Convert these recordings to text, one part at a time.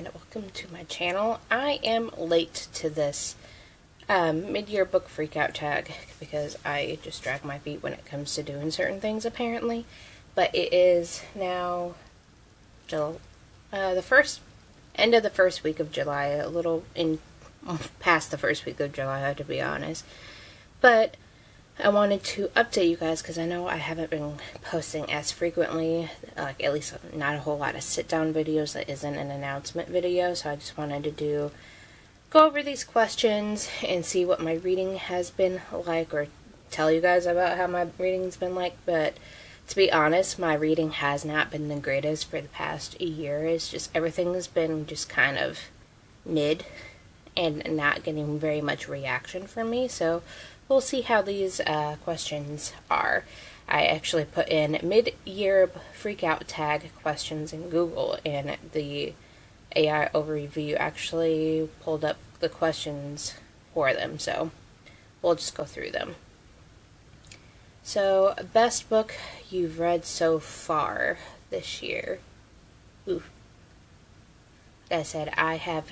and welcome to my channel. I am late to this mid-year book freakout tag because I just drag my feet when it comes to doing certain things apparently. But it is now the end of the first week of July, a little past the first week of July to be honest. But I wanted to update you guys because I know I haven't been posting as frequently, like at least not a whole lot of sit-down videos that isn't an announcement video, so I just wanted to go over these questions and see what my reading has been like, or tell you guys about how my reading's been like. But to be honest, my reading has not been the greatest for the past year. It's just everything has been just kind of mid and not getting very much reaction from me, so we'll see how these questions are. I actually put in mid-year freakout tag questions in Google, and the AI overview actually pulled up the questions for them, so we'll just go through them. So, best book you've read so far this year. Ooh. Like I said, I have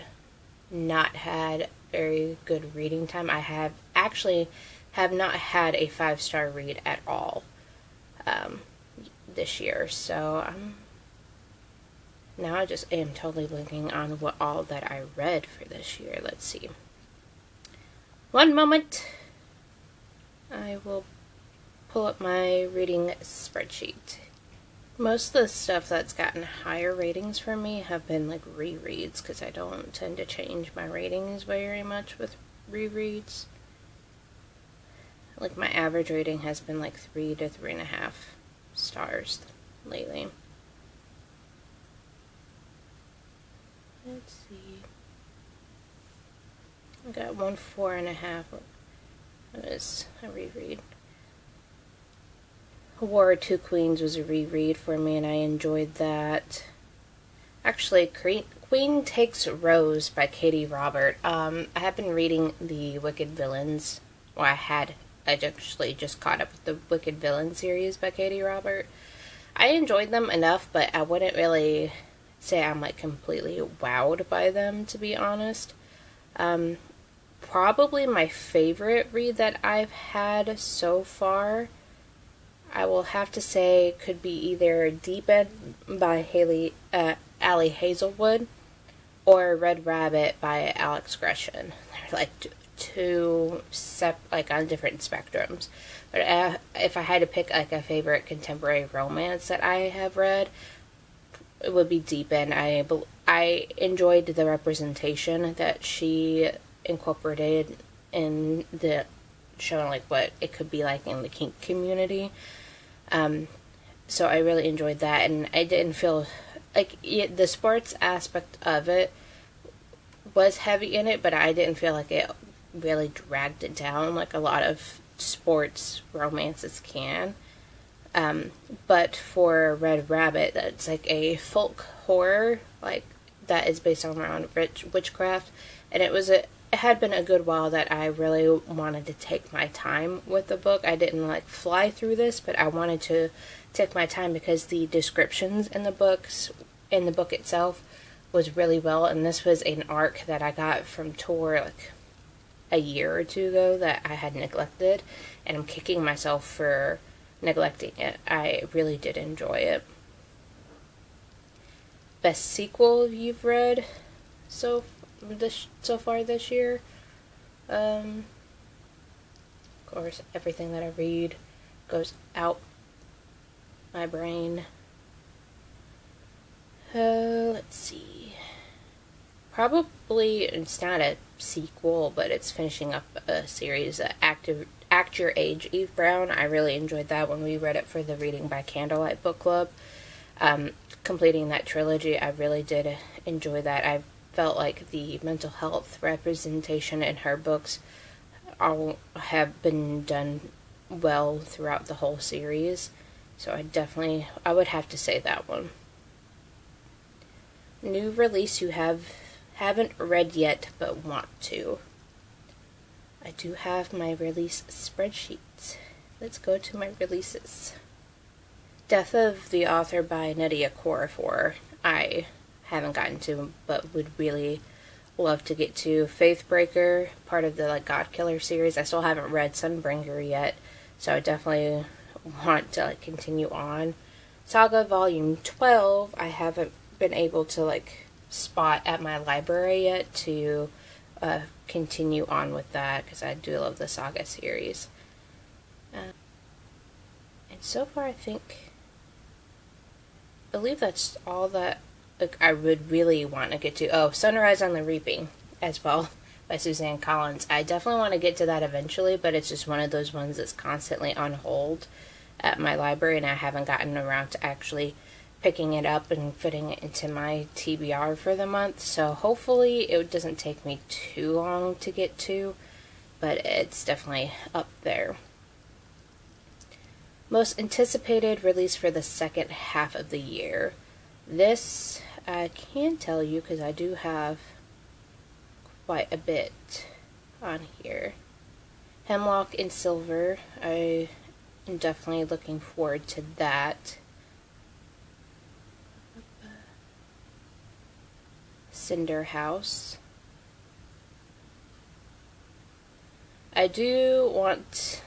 not had very good reading time. I have not had a 5-star read at all this year, so now I just am totally blanking on what all that I read for this year. Let's see. One moment. I will pull up my reading spreadsheet. Most of the stuff that's gotten higher ratings for me have been like rereads, because I don't tend to change my ratings very much with rereads. Like my average rating has been like 3 to 3.5 stars lately. Let's see. I got one 4.5. That is a reread. War of Two Queens was a reread for me, and I enjoyed that. Actually, Queen Takes Rose by Katie Robert. I have been reading the Wicked Villains. Well, I actually just caught up with the Wicked Villain series by Katie Robert. I enjoyed them enough, but I wouldn't really say I'm like completely wowed by them, to be honest. Probably my favorite read that I've had so far, I will have to say, could be either Deep End by Ali Hazelwood or Red Rabbit by Alex Gresham. They're like two on different spectrums. But if I had to pick like a favorite contemporary romance that I have read, it would be Deep End. I enjoyed the representation that she incorporated in the showing like what it could be like in the kink community. So I really enjoyed that, and I didn't feel like the sports aspect of it was heavy in it, but I didn't feel like it really dragged it down like a lot of sports romances can. But for Red Rabbit, that's like a folk horror, like that is based around witchcraft, and it had been a good while that I really wanted to take my time with the book. I didn't like fly through this, but I wanted to take my time because the descriptions in the book itself was really well, and this was an arc that I got from Tor like a year or two ago that I had neglected, and I'm kicking myself for neglecting it. I really did enjoy it. Best sequel you've read so far this year? Of course, everything that I read goes out my brain. Let's see. Probably it's not a sequel, but it's finishing up a series, Act Your Age, Eve Brown. I really enjoyed that when we read it for the Reading by Candlelight book club. Completing that trilogy, I really did enjoy that. I felt like the mental health representation in her books all have been done well throughout the whole series, so I would have to say that one. New release you haven't read yet but want to. I do have my release spreadsheet. Let's go to my releases. Death of the Author by Nydia Okorafor. I haven't gotten to, but would really love to get to. Faithbreaker, part of the like God Killer series. I still haven't read Sunbringer yet, so I definitely want to like continue on. Saga Volume 12, I haven't been able to like spot at my library yet to continue on with that, because I do love the Saga series. And so far, I believe that's all that like I would really want to get to. Oh, Sunrise on the Reaping as well by Suzanne Collins. I definitely want to get to that eventually, but it's just one of those ones that's constantly on hold at my library, and I haven't gotten around to actually picking it up and fitting it into my TBR for the month. So hopefully it doesn't take me too long to get to, but it's definitely up there. Most anticipated release for the second half of the year. This I can tell you because I do have quite a bit on here. Hemlock and Silver. I am definitely looking forward to that. Cinder House. I do want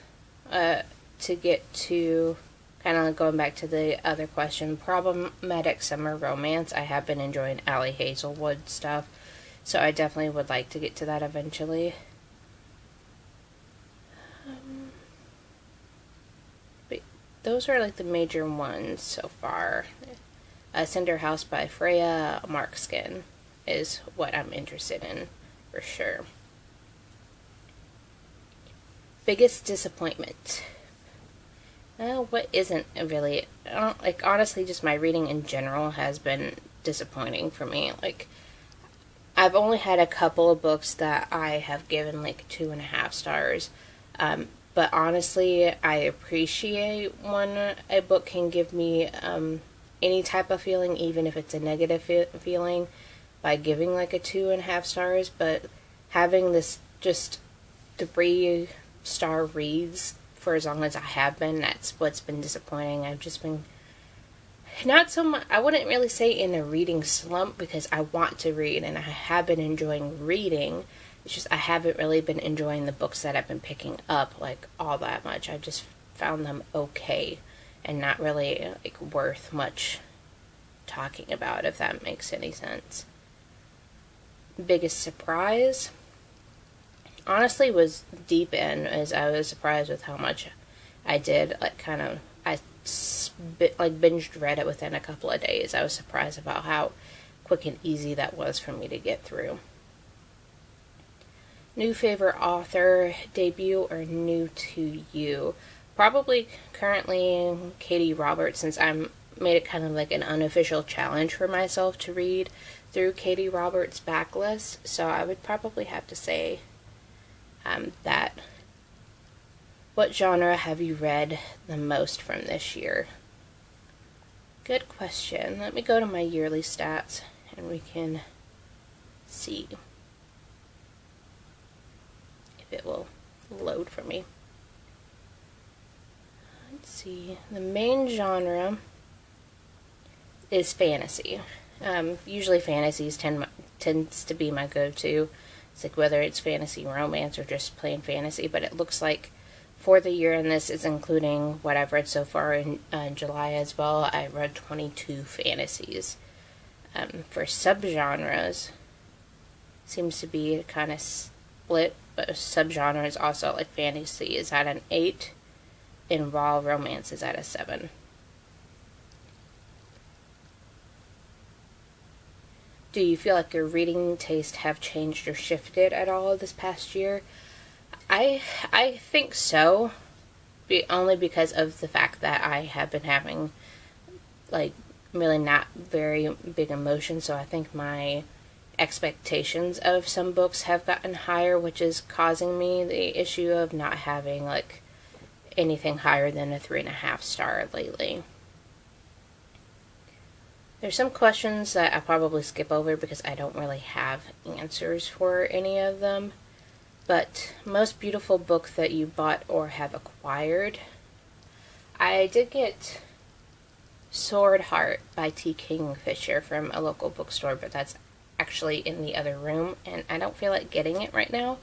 to get to, kind of going back to the other question, Problematic Summer Romance. I have been enjoying Ali Hazelwood stuff, so I definitely would like to get to that eventually. But those are like the major ones so far. Cinder House by Freya Markskin is what I'm interested in for sure. Biggest disappointment. What isn't really, like honestly just my reading in general has been disappointing for me. Like I've only had a couple of books that I have given like 2.5 stars, but honestly I appreciate when a book can give me any type of feeling, even if it's a negative feeling, by giving like a 2.5 stars. But having this just 3-star reads for as long as I have been, that's what's been disappointing. I've just been not so much, I wouldn't really say in a reading slump, because I want to read and I have been enjoying reading. It's just I haven't really been enjoying the books that I've been picking up like all that much. I just found them okay and not really like worth much talking about, if that makes any sense. Biggest surprise honestly was Deep End, as I was surprised with how much I did. Like I binged read it within a couple of days. I was surprised about how quick and easy that was for me to get through. New favorite author, debut or new to you? Probably currently Katie Roberts, since I made it kind of like an unofficial challenge for myself to read through Katie Roberts' backlist. So I would probably have to say that. What genre have you read the most from this year? Good question. Let me go to my yearly stats and we can see if it will load for me. Let's see. The main genre is fantasy. Usually fantasies tends to be my go-to. It's like whether it's fantasy romance or just plain fantasy, but it looks like for the year, and this is including what I've read so far in July as well, I read 22 fantasies. For subgenres, seems to be kind of split, but subgenres also, like fantasy is at an 8, and raw romance is at a 7. Do you feel like your reading taste have changed or shifted at all this past year? I think so, only because of the fact that I have been having like really not very big emotions, so I think my expectations of some books have gotten higher, which is causing me the issue of not having like anything higher than a 3.5 star lately. There's some questions that I probably skip over because I don't really have answers for any of them. But most beautiful book that you bought or have acquired. I did get Sword Heart by T. Kingfisher from a local bookstore, but that's actually in the other room, and I don't feel like getting it right now.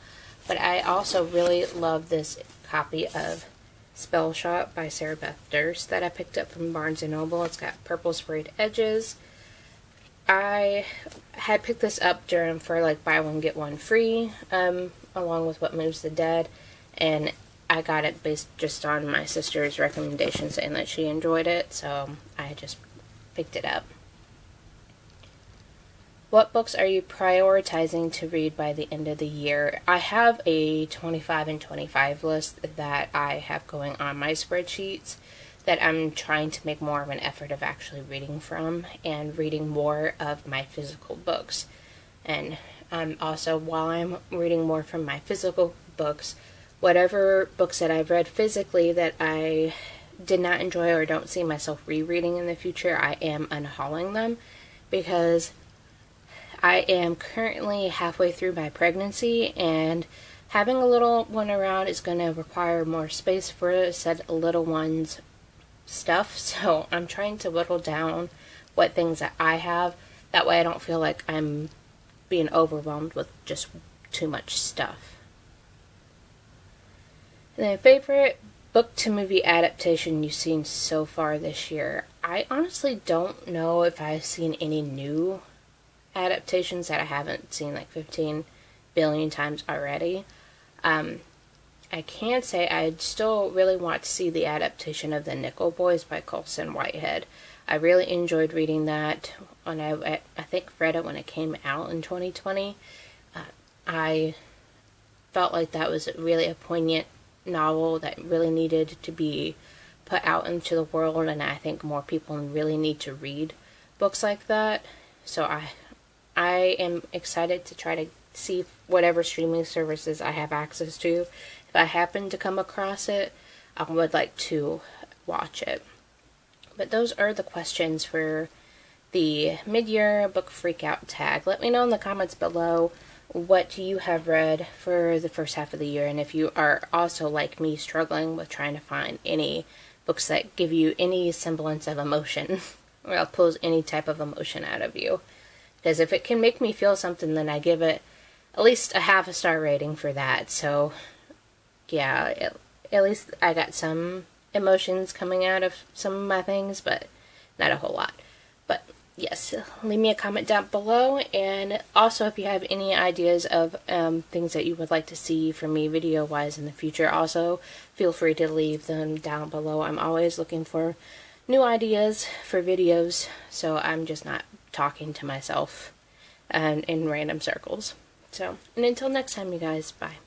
But I also really love this copy of Spell Shot by Sarah Beth Durst that I picked up from Barnes & Noble. It's got purple sprayed edges. I had picked this up for like buy one get one free, along with What Moves the Dead, and I got it based just on my sister's recommendation saying that she enjoyed it, so I just picked it up. What books are you prioritizing to read by the end of the year? I have a 25 and 25 list that I have going on my spreadsheets that I'm trying to make more of an effort of actually reading from and reading more of my physical books. And also, while I'm reading more from my physical books, whatever books that I've read physically that I did not enjoy or don't see myself rereading in the future, I am unhauling them, because I am currently halfway through my pregnancy, and having a little one around is going to require more space for said little one's stuff, so I'm trying to whittle down what things that I have. That way I don't feel like I'm being overwhelmed with just too much stuff. And then, favorite book to movie adaptation you've seen so far this year? I honestly don't know if I've seen any new adaptations that I haven't seen like 15 billion times already. I can say I'd still really want to see the adaptation of The Nickel Boys by Colson Whitehead. I really enjoyed reading that when I think read it when it came out in 2020. I felt like that was really a poignant novel that really needed to be put out into the world, and I think more people really need to read books like that. So I am excited to try to see whatever streaming services I have access to. If I happen to come across it, I would like to watch it. But those are the questions for the mid-year Book Freakout Tag. Let me know in the comments below what you have read for the first half of the year, and if you are also like me struggling with trying to find any books that give you any semblance of emotion or pulls any type of emotion out of you. Because if it can make me feel something, then I give it at least a half a star rating for that. So yeah, at least I got some emotions coming out of some of my things, but not a whole lot. But yes, leave me a comment down below, and also if you have any ideas of things that you would like to see from me video-wise in the future, also feel free to leave them down below. I'm always looking for new ideas for videos, so I'm just not talking to myself in random circles. So, and until next time, you guys, bye.